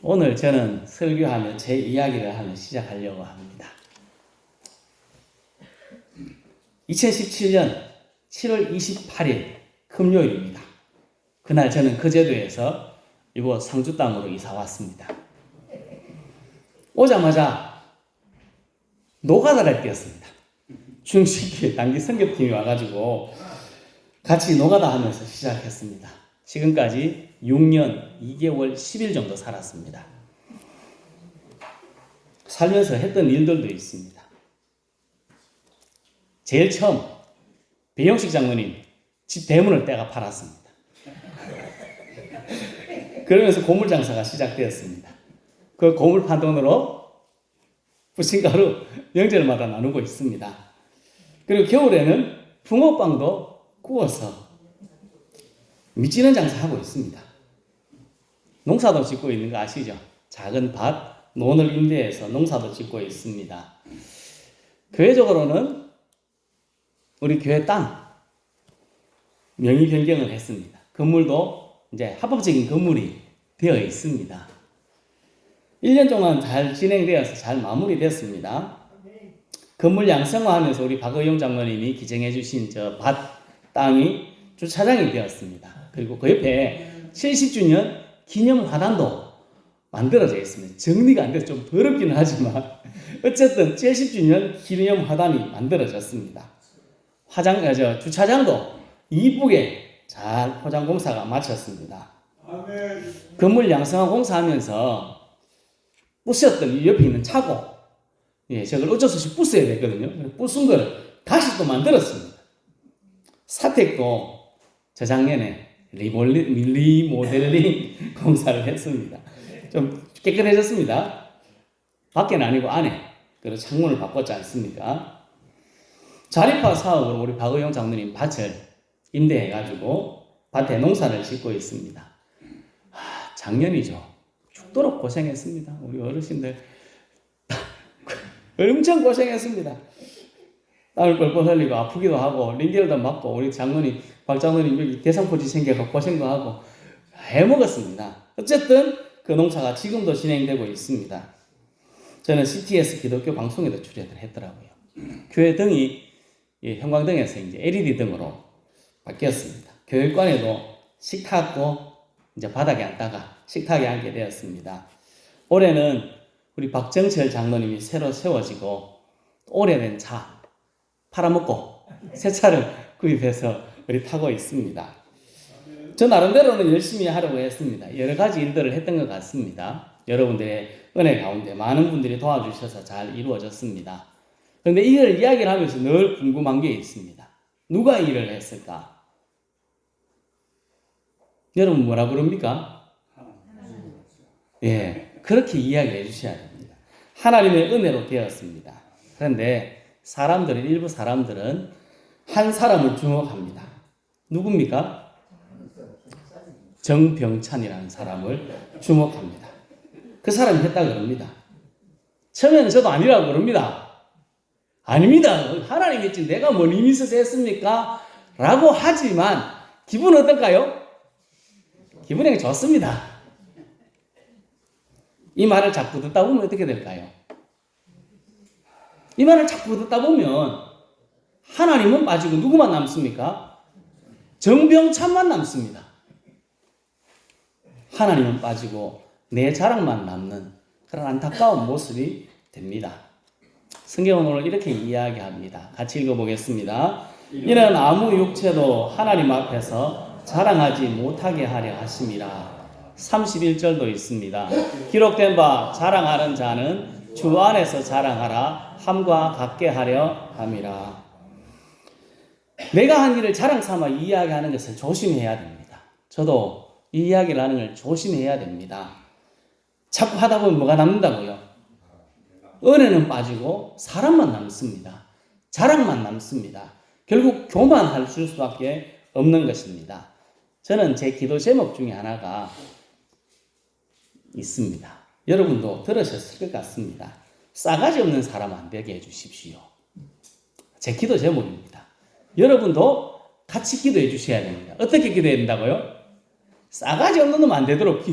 오늘 저는 설교하며 제 이야기를 하며 시작하려고 합니다. 2017년 7월 28일 금요일입니다. 그날 저는 거제도에서 이곳 상주 땅으로 이사 왔습니다. 오자마자 노가다를 뛰었습니다. 중식회 단기 선교팀이 와가지고 같이 노가다 하면서 시작했습니다. 지금까지 6년 2개월 10일 정도 살았습니다. 살면서 했던 일들도 있습니다. 제일 처음 배영식 장로님 집 대문을 떼가 팔았습니다. 그러면서 고물 장사가 시작되었습니다. 그 고물 판 돈으로 부침가루 명절마다 나누고 있습니다. 그리고 겨울에는 붕어빵도 구워서 미치는 장사하고 있습니다. 농사도 짓고 있는 거 아시죠? 작은 밭, 논을 임대해서 농사도 짓고 있습니다. 교회적으로는 우리 교회 땅 명의 변경을 했습니다. 건물도 이제 합법적인 건물이 되어 있습니다. 1년 동안 잘 진행되어서 잘 마무리됐습니다. 건물 양성화하면서 우리 박의용 장로님이 기증해 주신 저 밭 땅이 주차장이 되었습니다. 그리고 그 옆에 70주년 기념 화단도 만들어져 있습니다. 정리가 안 돼서 좀 더럽기는 하지만 어쨌든 70주년 기념 화단이 만들어졌습니다. 주차장도 이쁘게 잘 포장 공사가 마쳤습니다. 아멘. 건물 양성화 공사하면서 부셨던 이 옆에 있는 차고, 저걸 어쩔 수 없이 부숴야 되거든요. 부순 거를 다시 또 만들었습니다. 사택도 저작년에 리모델링 공사를 했습니다. 좀 깨끗해졌습니다. 밖에는 아니고 안에. 그리고 창문을 바꿨지 않습니까? 자립화 사업으로 우리 박의용 장로님 밭을 임대해가지고 밭에 농사를 짓고 있습니다. 작년이죠. 죽도록 고생했습니다. 우리 어르신들 엄청 고생했습니다. 땀을 뻘뻘 흘리고 아프기도 하고 링겔도 맞고 우리 장로님 박 장로님 여기 대상포지 생겨서 고생도 하고 해먹었습니다. 어쨌든 그 농사가 지금도 진행되고 있습니다. 저는 CTS 기독교 방송에도 출연을 했더라고요. 교회 등이 형광등에서 이제 LED 등으로 바뀌었습니다. 교육관에도 식탁도 이제 바닥에 앉다가 식탁에 앉게 되었습니다. 올해는 우리 박정철 장로님이 새로 세워지고 오래된 차 팔아먹고 새 차를 구입해서 우리 타고 있습니다. 저 나름대로는 열심히 하려고 했습니다. 여러 가지 일들을 했던 것 같습니다. 여러분들의 은혜 가운데 많은 분들이 도와주셔서 잘 이루어졌습니다. 그런데 이걸 이야기를 하면서 늘 궁금한 게 있습니다. 누가 일을 했을까? 여러분 뭐라 그럽니까? 그렇게 이야기해 주셔야 됩니다. 하나님의 은혜로 되었습니다. 그런데 일부 사람들은 한 사람을 주목합니다. 누굽니까? 정병찬이라는 사람을 주목합니다. 그 사람이 했다 그럽니다. 처음에는 저도 아니라고 그럽니다. 아닙니다. 하나님 했지 내가 뭘 힘이 있어서 했습니까? 라고 하지만 기분은 어떨까요? 기분이 좋습니다. 이 말을 자꾸 듣다 보면 어떻게 될까요? 이 말을 자꾸 듣다 보면 하나님은 빠지고 누구만 남습니까? 정병찬만 남습니다. 하나님은 빠지고 내 자랑만 남는 그런 안타까운 모습이 됩니다. 성경은 오늘 이렇게 이야기합니다. 같이 읽어보겠습니다. 이는 아무 육체도 하나님 앞에서 자랑하지 못하게 하려 하심이라. 31절도 있습니다. 기록된 바 자랑하는 자는 주 안에서 자랑하라 함과 같게 하려 함이라. 내가 한 일을 자랑 삼아 이야기하는 것을 조심해야 됩니다. 저도 이 이야기를 하는 걸 조심해야 됩니다. 자꾸 하다 보면 뭐가 남는다고요? 은혜는 빠지고 사람만 남습니다. 자랑만 남습니다. 결국 교만할 수밖에 없는 것입니다. 저는 제 기도 제목 중에 하나가 있습니다. 여러분도 들으셨을 것 같습니다. 싸가지 없는 사람 안 되게 해주십시오. 제 기도 제목입니다. 여러분도 같이 기도해 주셔야 됩니다. 어떻게 기도해야 된다고요? 싸가지 없는 놈 안 되도록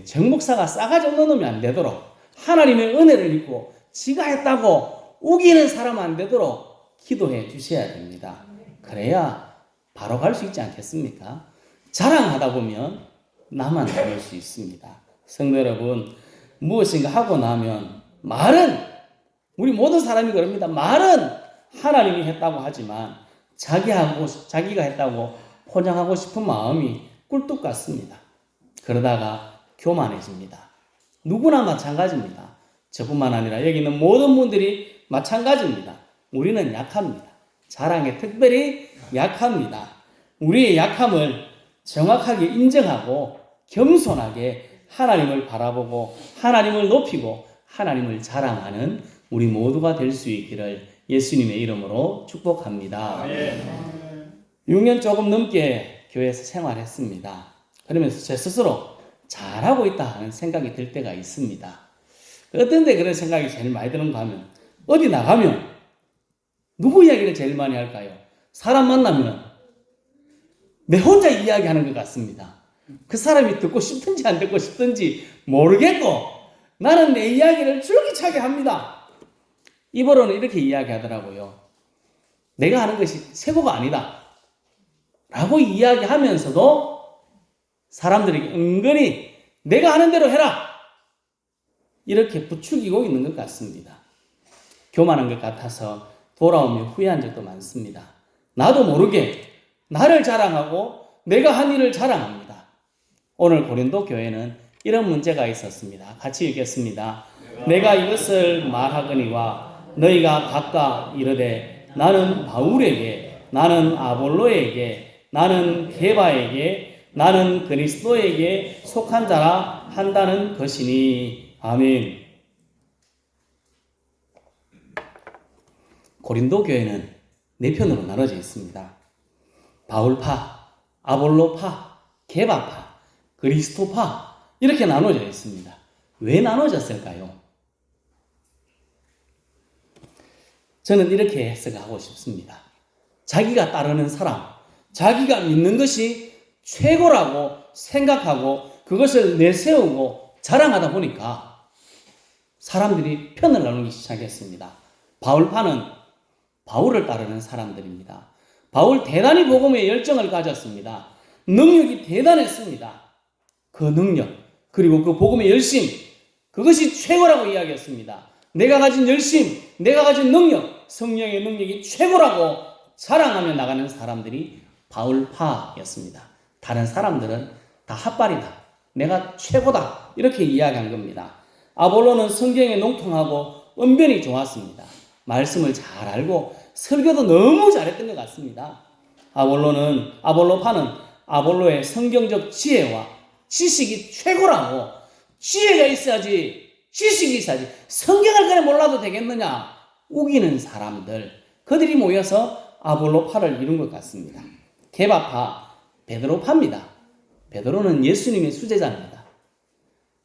정목사가 싸가지 없는 놈이 안 되도록 하나님의 은혜를 입고 지가 했다고 우기는 사람 안 되도록 기도해 주셔야 됩니다. 그래야 바로 갈 수 있지 않겠습니까? 자랑하다 보면 나만 남을 수 있습니다. 성도 여러분, 무엇인가 하고 나면 말은 우리 모든 사람이 그럽니다. 말은 하나님이 했다고 하지만 자기가 했다고 포장하고 싶은 마음이 꿀뚝 같습니다. 그러다가 교만해집니다. 누구나 마찬가지입니다. 저뿐만 아니라 여기 있는 모든 분들이 마찬가지입니다. 우리는 약합니다. 자랑에 특별히 약합니다. 우리의 약함을 정확하게 인정하고 겸손하게 하나님을 바라보고 하나님을 높이고 하나님을 자랑하는 우리 모두가 될 수 있기를 예수님의 이름으로 축복합니다. 6년 조금 넘게 교회에서 생활했습니다. 그러면서 제 스스로 잘하고 있다 하는 생각이 들 때가 있습니다. 어떤 데 그런 생각이 제일 많이 드는가 하면 어디 나가면 누구 이야기를 제일 많이 할까요? 사람 만나면 내 혼자 이야기하는 것 같습니다. 그 사람이 듣고 싶든지 안 듣고 싶든지 모르겠고 나는 내 이야기를 줄기차게 합니다. 입으로는 이렇게 이야기하더라고요. 내가 하는 것이 최고가 아니다 라고 이야기하면서도 사람들이 은근히 내가 하는 대로 해라 이렇게 부추기고 있는 것 같습니다. 교만한 것 같아서 돌아오며 후회한 적도 많습니다. 나도 모르게 나를 자랑하고 내가 한 일을 자랑합니다. 오늘 고린도 교회는 이런 문제가 있었습니다. 같이 읽겠습니다. 내가 이것을 말하거니와 너희가 각각 이르되 나는 바울에게, 나는 아볼로에게, 나는 게바에게, 나는 그리스도에게 속한 자라 한다는 것이니. 아멘. 고린도 교회는 네 편으로 나눠져 있습니다. 바울파, 아볼로파, 게바파, 그리스도파 이렇게 나눠져 있습니다. 왜 나눠졌을까요? 저는 이렇게 해석하고 싶습니다. 자기가 따르는 사람, 자기가 믿는 것이 최고라고 생각하고 그것을 내세우고 자랑하다 보니까 사람들이 편을 나누기 시작했습니다. 바울파는 바울을 따르는 사람들입니다. 바울 대단히 복음에 열정을 가졌습니다. 능력이 대단했습니다. 그 능력 그리고 그 복음의 열심 그것이 최고라고 이야기했습니다. 내가 가진 열심, 내가 가진 능력, 성령의 능력이 최고라고 자랑하며 나가는 사람들이 바울파였습니다. 다른 사람들은 다 핫발이다. 내가 최고다. 이렇게 이야기한 겁니다. 아볼로는 성경에 농통하고 언변이 좋았습니다. 말씀을 잘 알고 설교도 너무 잘했던 것 같습니다. 아볼로파는 아볼로의 성경적 지혜와 지식이 최고라고 지혜가 있어야지 지식이 있어야지 성경을 그래 몰라도 되겠느냐 우기는 사람들 그들이 모여서 아볼로파를 이룬 것 같습니다. 게바파 베드로파입니다. 베드로는 예수님의 수제자입니다.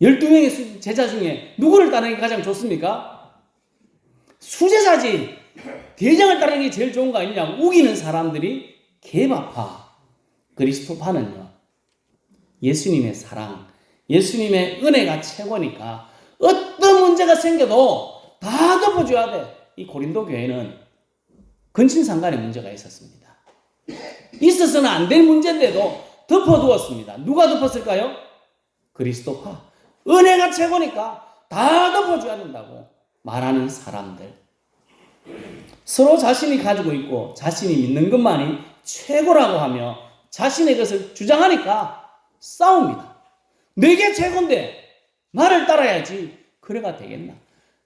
12명의 제자 중에 누구를 따르는 게 가장 좋습니까? 수제자지 대장을 따르는 게 제일 좋은 거 아니냐고 우기는 사람들이 게바파 그리스도파는요 예수님의 사랑 예수님의 은혜가 최고니까 어떤 문제가 생겨도 다 덮어줘야 돼. 이 고린도 교회는 근친상간의 문제가 있었습니다. 있어서는 안 될 문제인데도 덮어두었습니다. 누가 덮었을까요? 그리스도파. 은혜가 최고니까 다 덮어줘야 된다고 말하는 사람들. 서로 자신이 가지고 있고 자신이 믿는 것만이 최고라고 하며 자신의 것을 주장하니까 싸웁니다. 내게 최고인데 나를 따라야지. 그래가 되겠나?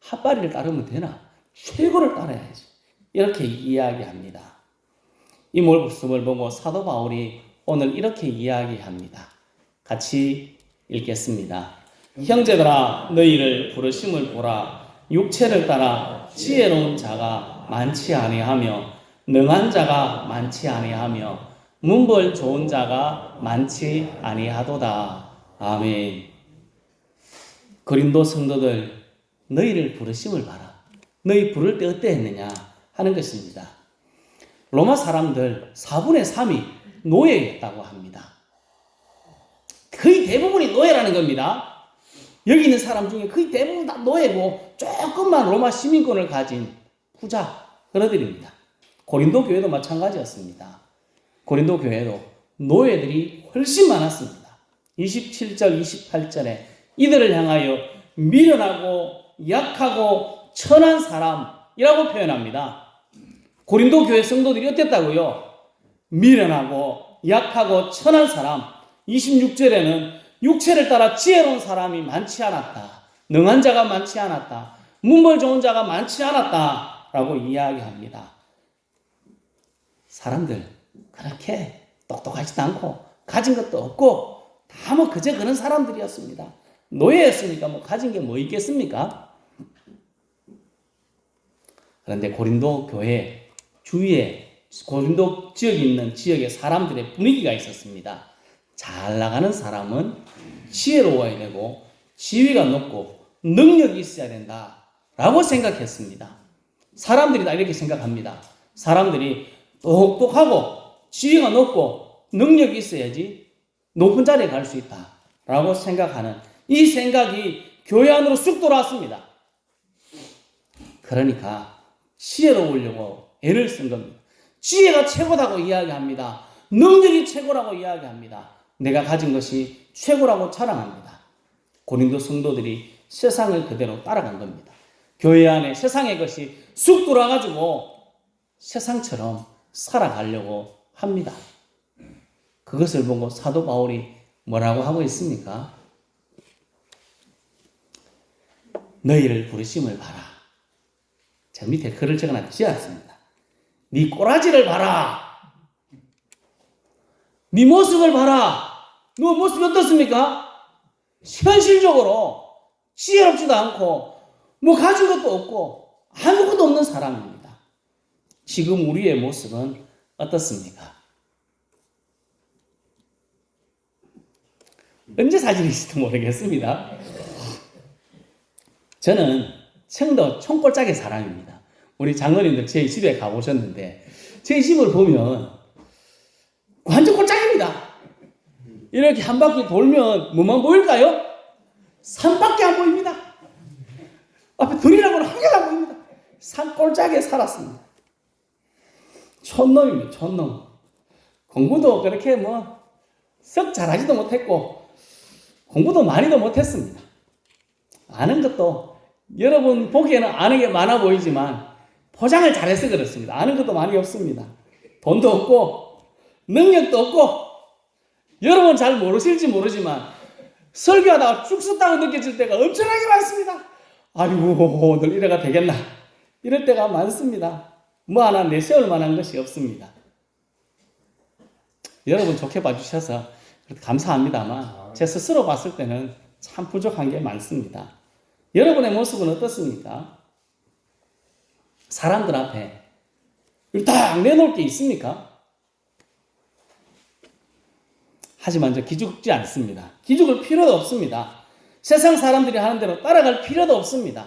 핫바리를 따르면 되나? 최고를 따라야지. 이렇게 이야기합니다. 이 모습을 보고 사도 바울이 오늘 이렇게 이야기합니다. 같이 읽겠습니다. 형제들아 너희를 부르심을 보라. 육체를 따라 지혜로운 자가 많지 아니하며 능한 자가 많지 아니하며 문벌 좋은 자가 많지 아니하도다. 아멘. 고린도 성도들 너희를 부르심을 봐라. 너희 부를 때 어떠했느냐 하는 것입니다. 로마 사람들 4분의 3이 노예였다고 합니다. 거의 대부분이 노예라는 겁니다. 여기 있는 사람 중에 거의 대부분 다 노예고 조금만 로마 시민권을 가진 부자 그러들입니다. 고린도 교회도 마찬가지였습니다. 고린도 교회도 노예들이 훨씬 많았습니다. 27절, 28절에 이들을 향하여 미련하고 약하고 천한 사람이라고 표현합니다. 고린도 교회 성도들이 어땠다고요? 미련하고 약하고 천한 사람. 26절에는 육체를 따라 지혜로운 사람이 많지 않았다. 능한 자가 많지 않았다. 문벌 좋은 자가 많지 않았다. 라고 이야기합니다. 사람들 그렇게 똑똑하지도 않고 가진 것도 없고 다 뭐 그저 그런 사람들이었습니다. 노예였으니까 뭐 가진 게 뭐 있겠습니까? 그런데 고린도 교회 주위에 고린도 지역에 있는 지역의 사람들의 분위기가 있었습니다. 잘 나가는 사람은 지혜로워야 되고 지위가 높고 능력이 있어야 된다라고 생각했습니다. 사람들이 다 이렇게 생각합니다. 사람들이 똑똑하고 지위가 높고 능력이 있어야지 높은 자리에 갈 수 있다라고 생각하는 이 생각이 교회 안으로 쑥 들어왔습니다. 그러니까 지혜로우려고 애를 쓴 겁니다. 지혜가 최고다고 이야기합니다. 능력이 최고라고 이야기합니다. 내가 가진 것이 최고라고 자랑합니다. 고린도 성도들이 세상을 그대로 따라간 겁니다. 교회 안에 세상의 것이 쑥 들어와가지고 세상처럼 살아가려고 합니다. 그것을 보고 사도 바울이 뭐라고 하고 있습니까? 너희를 부르심을 봐라. 저 밑에 글을 적어놨지 않습니다. 네 꼬라지를 봐라. 네 모습을 봐라. 너 모습이 어떻습니까? 현실적으로 지혜롭지도 않고 뭐 가진 것도 없고 아무것도 없는 사람입니다. 지금 우리의 모습은 어떻습니까? 언제 사진일지도 모르겠습니다. 저는 청도 총골짜기 사람입니다. 우리 장로님들 제 집에 가보셨는데 제 집을 보면 완전 골짜기입니다. 이렇게 한 바퀴 돌면 뭐만 보일까요? 산밖에 안 보입니다. 앞에 들이라고는 한 개도 안 보입니다. 산 골짜기에 살았습니다. 촌놈입니다. 촌놈. 공부도 그렇게 썩 잘하지도 못했고 공부도 많이도 못했습니다. 아는 것도 여러분 보기에는 아는 게 많아 보이지만 포장을 잘해서 그렇습니다. 아는 것도 많이 없습니다. 돈도 없고 능력도 없고 여러분 잘 모르실지 모르지만 설교하다가 죽 썼다고 느껴질 때가 엄청나게 많습니다. 아이고 오늘 이래가 되겠나 이럴 때가 많습니다. 뭐 하나 내세울 만한 것이 없습니다. 여러분 좋게 봐주셔서 감사합니다만 제 스스로 봤을 때는 참 부족한 게 많습니다. 여러분의 모습은 어떻습니까? 사람들 앞에 딱 내놓을 게 있습니까? 하지만 저 기죽지 않습니다. 기죽을 필요도 없습니다. 세상 사람들이 하는 대로 따라갈 필요도 없습니다.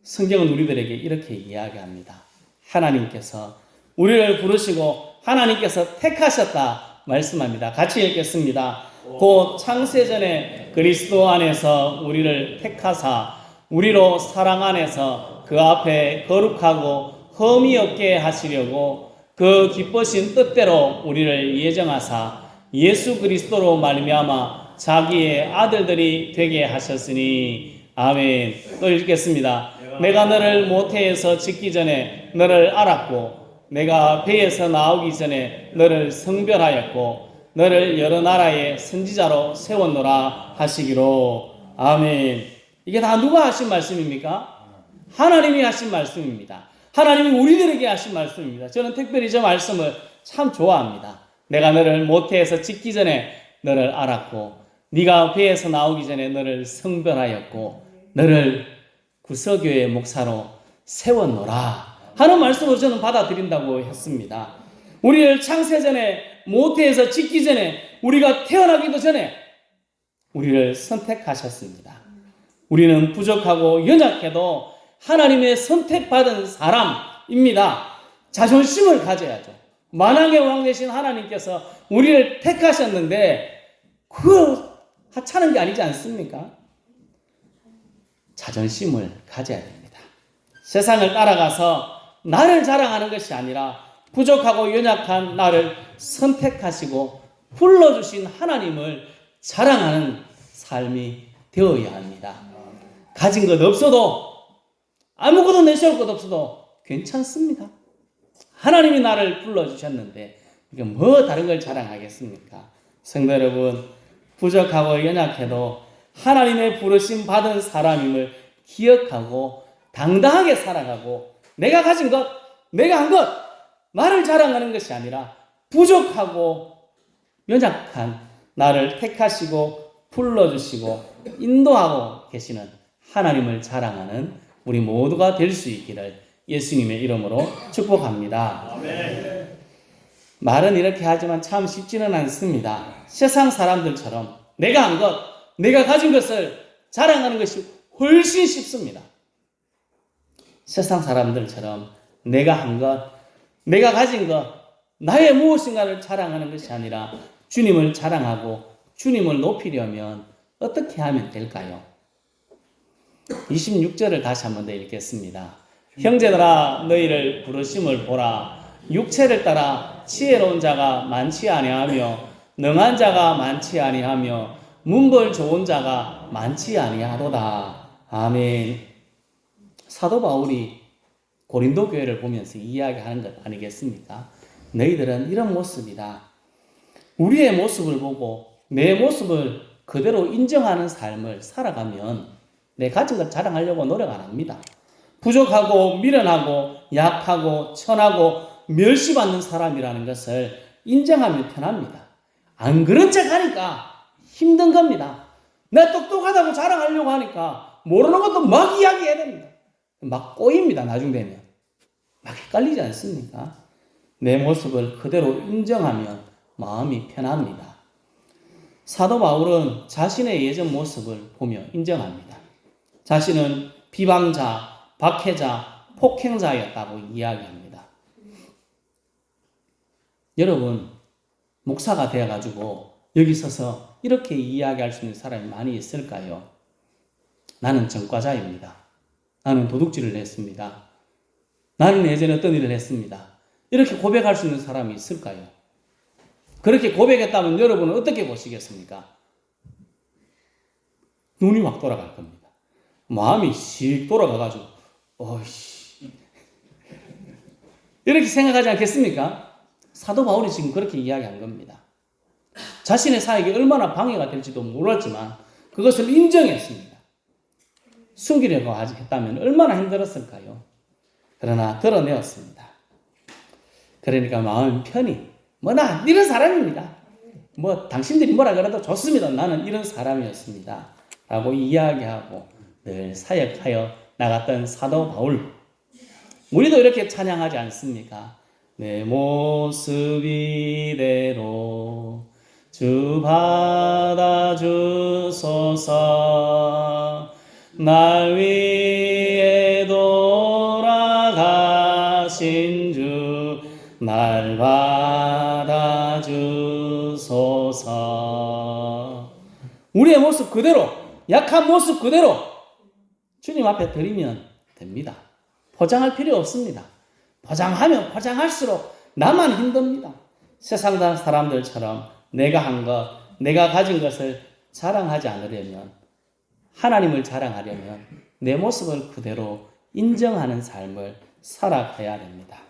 성경은 우리들에게 이렇게 이야기합니다. 하나님께서 우리를 부르시고 하나님께서 택하셨다 말씀합니다. 같이 읽겠습니다. 곧 창세전에 그리스도 안에서 우리를 택하사 우리로 사랑 안에서 그 앞에 거룩하고 흠이 없게 하시려고 그 기쁘신 뜻대로 우리를 예정하사 예수 그리스도로 말미암아 자기의 아들들이 되게 하셨으니 아멘. 또 읽겠습니다. 내가 너를 모태에서 짓기 전에 너를 알았고 내가 배에서 나오기 전에 너를 성별하였고 너를 여러 나라의 선지자로 세웠노라 하시기로 아멘. 이게 다 누가 하신 말씀입니까? 하나님이 하신 말씀입니다. 하나님이 우리들에게 하신 말씀입니다. 저는 특별히 저 말씀을 참 좋아합니다. 내가 너를 모태에서 짓기 전에 너를 알았고 네가 배에서 나오기 전에 너를 성별하였고 너를 구서교의 목사로 세웠노라 하는 말씀으로 저는 받아들인다고 했습니다. 우리를 창세전에 모태에서 짓기 전에 우리가 태어나기도 전에 우리를 선택하셨습니다. 우리는 부족하고 연약해도 하나님의 선택받은 사람입니다. 자존심을 가져야죠. 만왕의 왕 되신 하나님께서 우리를 택하셨는데 그 하찮은 게 아니지 않습니까? 자존심을 가져야 됩니다. 세상을 따라가서 나를 자랑하는 것이 아니라 부족하고 연약한 나를 선택하시고 불러주신 하나님을 자랑하는 삶이 되어야 합니다. 가진 것 없어도 아무것도 내세울 것 없어도 괜찮습니다. 하나님이 나를 불러주셨는데 이게 뭐 다른 걸 자랑하겠습니까? 성도 여러분, 부족하고 연약해도 하나님의 부르심 받은 사람임을 기억하고 당당하게 살아가고 내가 가진 것, 내가 한 것, 나를 자랑하는 것이 아니라 부족하고 연약한 나를 택하시고 불러주시고 인도하고 계시는 하나님을 자랑하는 우리 모두가 될 수 있기를 예수님의 이름으로 축복합니다. 아멘. 말은 이렇게 하지만 참 쉽지는 않습니다. 세상 사람들처럼 내가 한 것, 내가 가진 것을 자랑하는 것이 훨씬 쉽습니다. 세상 사람들처럼 내가 한 것, 내가 가진 것, 나의 무엇인가를 자랑하는 것이 아니라 주님을 자랑하고 주님을 높이려면 어떻게 하면 될까요? 26절을 다시 한번 더 읽겠습니다. 형제들아 너희를 부르심을 보라. 육체를 따라 지혜로운 자가 많지 아니하며 능한 자가 많지 아니하며 문벌 좋은 자가 많지 아니하도다. 아멘. 사도 바울이 고린도 교회를 보면서 이야기하는 것 아니겠습니까? 너희들은 이런 모습이다. 우리의 모습을 보고 내 모습을 그대로 인정하는 삶을 살아가면 내 가진 것 자랑하려고 노력 안 합니다. 부족하고 미련하고 약하고 천하고 멸시받는 사람이라는 것을 인정하면 편합니다. 안 그런 척 하니까 힘든 겁니다. 내가 똑똑하다고 자랑하려고 하니까 모르는 것도 막 이야기해야 됩니다. 막 꼬입니다. 나중 되면. 막 헷갈리지 않습니까? 내 모습을 그대로 인정하면 마음이 편합니다. 사도 바울은 자신의 예전 모습을 보며 인정합니다. 자신은 비방자, 박해자, 폭행자였다고 이야기합니다. 여러분, 목사가 되어가지고 여기 서서 이렇게 이야기할 수 있는 사람이 많이 있을까요? 나는 전과자입니다. 나는 도둑질을 했습니다. 나는 예전에 어떤 일을 했습니다. 이렇게 고백할 수 있는 사람이 있을까요? 그렇게 고백했다면 여러분은 어떻게 보시겠습니까? 눈이 확 돌아갈 겁니다. 마음이 씩 돌아가가지고 어이씨 이렇게 생각하지 않겠습니까? 사도 바울이 지금 그렇게 이야기한 겁니다. 자신의 사역이 얼마나 방해가 될지도 몰랐지만 그것을 인정했습니다. 숨기려고 했다면 얼마나 힘들었을까요? 그러나 드러내었습니다. 그러니까 마음 편히 나 이런 사람입니다. 당신들이 뭐라 그래도 좋습니다. 나는 이런 사람이었습니다. 라고 이야기하고 늘 사역하여 나갔던 사도 바울. 우리도 이렇게 찬양하지 않습니까? 내 모습 이대로 주 받아주소서. 날 위해 돌아가신 주 날 받아주소서. 우리의 모습 그대로, 약한 모습 그대로 주님 앞에 드리면 됩니다. 포장할 필요 없습니다. 포장하면 포장할수록 나만 힘듭니다. 세상 사람들처럼 내가 한 것, 내가 가진 것을 자랑하지 않으려면, 하나님을 자랑하려면 내 모습을 그대로 인정하는 삶을 살아가야 됩니다.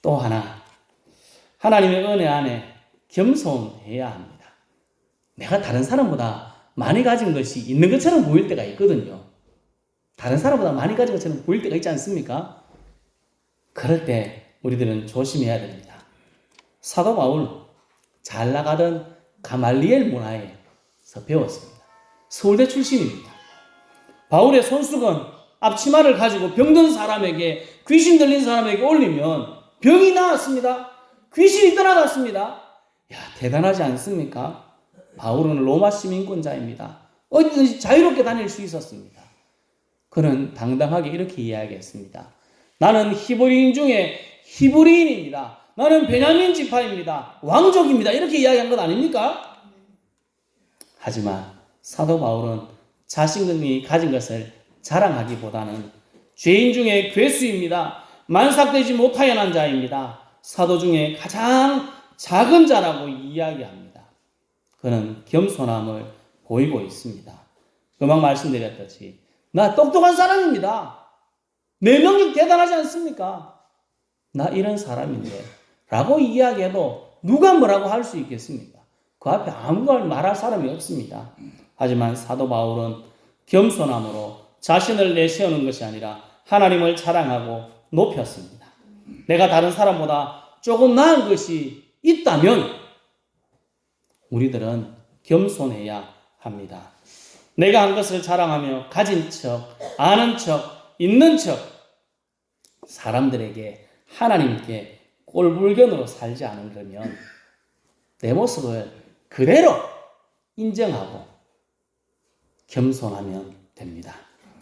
또 하나, 하나님의 은혜 안에 겸손해야 합니다. 내가 다른 사람보다 많이 가진 것이 있는 것처럼 보일 때가 있거든요. 다른 사람보다 많이 가진 것처럼 보일 때가 있지 않습니까? 그럴 때 우리들은 조심해야 됩니다. 사도 바울, 잘 나가던 가말리엘 문화에서 배웠습니다. 서울대 출신입니다. 바울의 손수건, 앞치마를 가지고 병든 사람에게, 귀신 들린 사람에게 올리면 병이 나았습니다. 귀신이 떠나갔습니다. 대단하지 않습니까? 바울은 로마 시민권자입니다. 어디든지 자유롭게 다닐 수 있었습니다. 그는 당당하게 이렇게 이야기했습니다. 나는 히브리인 중에 히브리인입니다. 나는 베냐민 지파입니다. 왕족입니다. 이렇게 이야기한 것 아닙니까? 하지만 사도 바울은 자신이 가진 것을 자랑하기보다는 죄인 중에 괴수입니다. 만삭되지 못하여난 자입니다. 사도 중에 가장 작은 자라고 이야기합니다. 그는 겸손함을 보이고 있습니다. 금방 말씀드렸듯이 나 똑똑한 사람입니다. 내 능력 대단하지 않습니까? 나 이런 사람인데 라고 이야기해도 누가 뭐라고 할 수 있겠습니까? 그 앞에 아무걸 말할 사람이 없습니다. 하지만 사도 바울은 겸손함으로 자신을 내세우는 것이 아니라 하나님을 자랑하고 높였습니다. 내가 다른 사람보다 조금 나은 것이 있다면 우리들은 겸손해야 합니다. 내가 한 것을 자랑하며 가진 척, 아는 척, 있는 척 사람들에게 하나님께 꼴불견으로 살지 않으려면 내 모습을 그대로 인정하고 겸손하면 됩니다.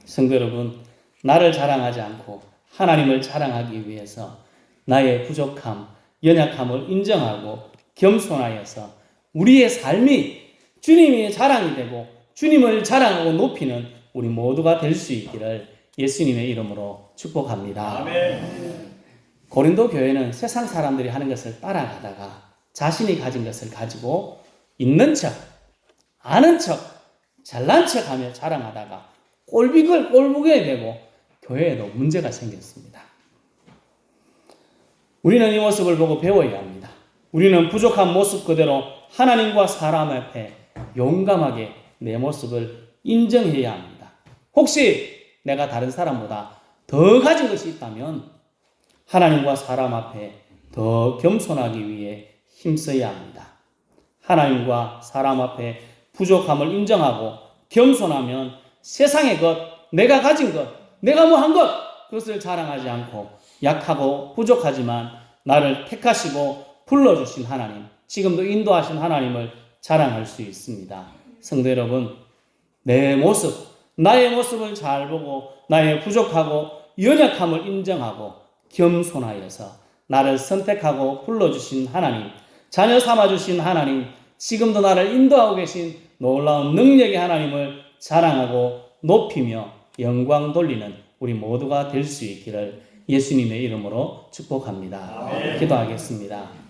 성도 여러분, 나를 자랑하지 않고 하나님을 자랑하기 위해서 나의 부족함, 연약함을 인정하고 겸손하여서 우리의 삶이 주님의 자랑이 되고 주님을 자랑하고 높이는 우리 모두가 될 수 있기를 예수님의 이름으로 축복합니다. 아멘. 고린도 교회는 세상 사람들이 하는 것을 따라가다가 자신이 가진 것을 가지고 있는 척, 아는 척, 잘난 척하며 자랑하다가 꼴보게 되고 교회에도 문제가 생겼습니다. 우리는 이 모습을 보고 배워야 합니다. 우리는 부족한 모습 그대로 하나님과 사람 앞에 용감하게 내 모습을 인정해야 합니다. 혹시 내가 다른 사람보다 더 가진 것이 있다면 하나님과 사람 앞에 더 겸손하기 위해 힘써야 합니다. 하나님과 사람 앞에 부족함을 인정하고 겸손하면 세상의 것, 내가 가진 것, 내가 뭐 한 것, 그것을 자랑하지 않고 약하고 부족하지만 나를 택하시고 불러주신 하나님, 지금도 인도하신 하나님을 자랑할 수 있습니다. 성도 여러분, 내 모습, 나의 모습을 잘 보고 나의 부족하고 연약함을 인정하고 겸손하여서 나를 선택하고 불러주신 하나님, 자녀 삼아주신 하나님, 지금도 나를 인도하고 계신 놀라운 능력의 하나님을 자랑하고 높이며 영광 돌리는 우리 모두가 될 수 있기를 예수님의 이름으로 축복합니다. 기도하겠습니다.